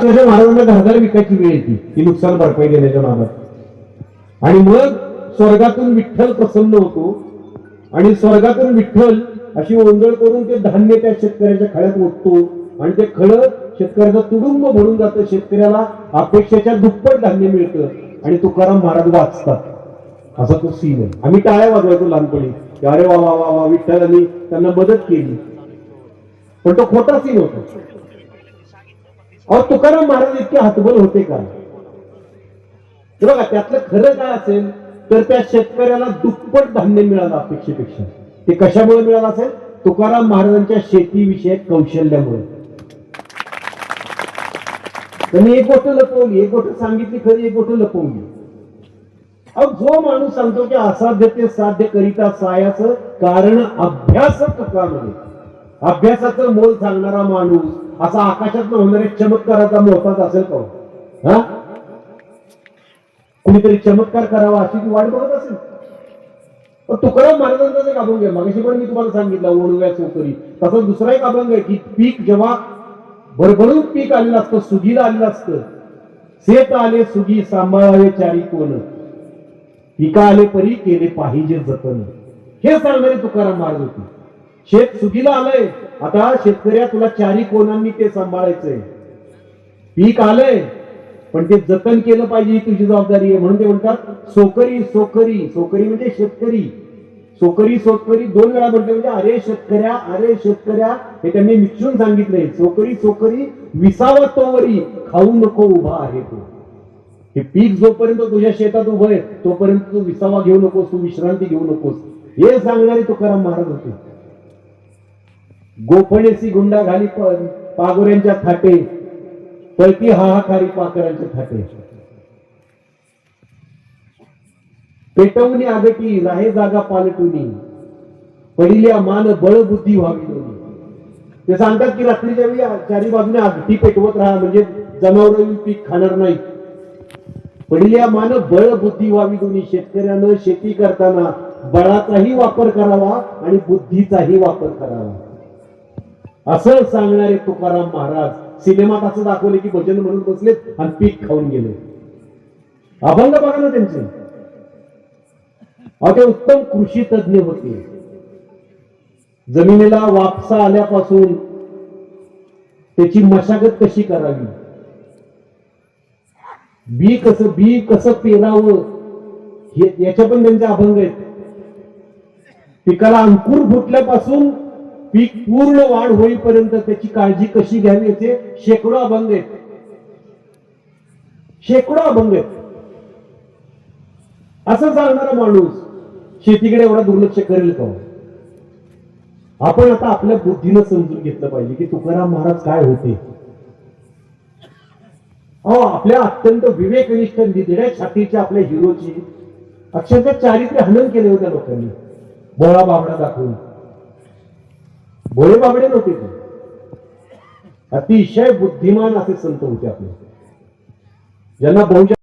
अक्षरशः महाराजांना घरदार विकायची वेळ येते की नुकसान भरपाई देण्याच्या नादात। आणि मग स्वर्गातून विठ्ठल प्रसन्न होतो आणि स्वर्गातून विठ्ठल अशी ओंजळ करून ते धान्य त्या शेतकऱ्याच्या खळ्यात ओततो आणि ते खळं शेतकऱ्याचा तुडुंब भरून जातं, शेतकऱ्याला अपेक्षेच्या दुप्पट धान्य मिळतं आणि तुकाराम महाराज वाचतात। असा तो सीन आहे। आम्ही टाळ्या वाजवायचो लहानपणी की अरे वा वा वा वा विठ्ठलांनी त्यांना मदत केली, पण तो खोटा सीन होता। अहो तुकाराम महाराज इतके हतबल होते का? बघा त्यातलं खरं काय असेल तर त्या शेतकऱ्याला दुप्पट धान्य मिळालं अपेक्षेपेक्षा। ते कशामुळे मिळालं असेल? तुकाराम महाराजांच्या शेतीविषयक कौशल्यामुळे। त्यांनी एक गोष्ट लपवली, एक गोष्ट सांगितली खरी, एक गोष्ट लपवली। अहो जो माणूस सांगतो की असाध्य ते साध्य करिता सायाचं कारण अभ्यासक का म्हणे, अभ्यासाचं मोल सांगणारा माणूस असा आकाशात होणाऱ्या चमत्काराचा मोहताज असेल का? हा, कुणीतरी चमत्कार करावा अशी ती वाट बघत असेल? पण तुकाराम महाराजांचा एक अभंग आहे, मागाशी पण मी तुम्हाला सांगितलं ओणव्या चोकरी, तसा दुसरा एक अभंग आहे की पीक जेव्हा भरभरून पीक आलेलं असतं, सुगीला आलेलं असतं, शेत आले सुगी सांभाळावे चारी कोण, पिका आले परी केले पाहिजे जतन, हे सांगणारे तुकाराम महाराज होते। शेत सुगीला आलंय, आता शेतकऱ्या तुला चारी कोणांनी ते सांभाळायचंय, पीक आलंय पण ते जतन केलं पाहिजे ही तुझी जबाबदारी आहे। म्हणून ते म्हणतात सोकरी सोकरी, सोकरी म्हणजे शेतकरी, सोकरी सोकरी दोन वेळा म्हटलं म्हणजे अरे शेतकऱ्या हे त्यांनी मिसळून सांगितलंय। सोकरी सोकरी विसावा तोवरी खाऊ नको उभा आहे तो, हे पीक जोपर्यंत तुझ्या शेतात उभं आहे तोपर्यंत तू विसावा घेऊ नकोस, तू विश्रांती घेऊ नकोस, हे सांगणारे तुकाराम महाराज होते। गोफणेसी गुंडा घाली पागोऱ्यांच्या थाटे, पळती हाहाकारी पाकरांच्या थाटे, पेटवणी आगटी राहे जागा पालटुनी, पडिल्या मान बळ बुद्धी व्हावी दोन्ही। ते सांगतात की रात्रीच्या वेळी चारी बाजूने आगटी पेटवत राहा म्हणजे जनावर पीक खाणार नाही। पडिल्या मान बळ बुद्धी व्हावी दोन्ही, शेतकऱ्यानं शेती करताना बळाचाही वापर करावा आणि बुद्धीचाही वापर करावा असं सांगणारे तुकाराम महाराज। सिनेमात असं दाखवले की भजन म्हणून बसलेत आणि पीक खाऊन गेले। अभंग बघा ना त्यांचे, ते उत्तम कृषी तज्ञ होते। जमिनीला वापसा आल्यापासून त्याची मशागत कशी करावी, बी कसं पेरावं याच्या पण त्यांचे अभंग आहेत। पिकाला अंकुर फुटल्यापासून पीक पूर्ण वाढ होईपर्यंत त्याची काळजी कशी घ्यावी याचे शेकडो अभंग आहेत, शेकडो अभंग आहेत। असं सांगणारा माणूस शेतीकडे एवढा दुर्लक्ष करेल का? आपण आता आपल्या बुद्धीनं समजून घेतलं पाहिजे की तुकाराम महाराज काय होते। आपल्या अत्यंत विवेकनिष्ठ निधड्या छातीच्या आपल्या हिरोची अक्षरशः चारित्र्य हनन केले होत्या लोकांनी, भोळा बाबडा दाखवून। भोळे बाबडे नव्हते ते, अतिशय बुद्धिमान असे संत होते आपले, ज्यांना बहुजन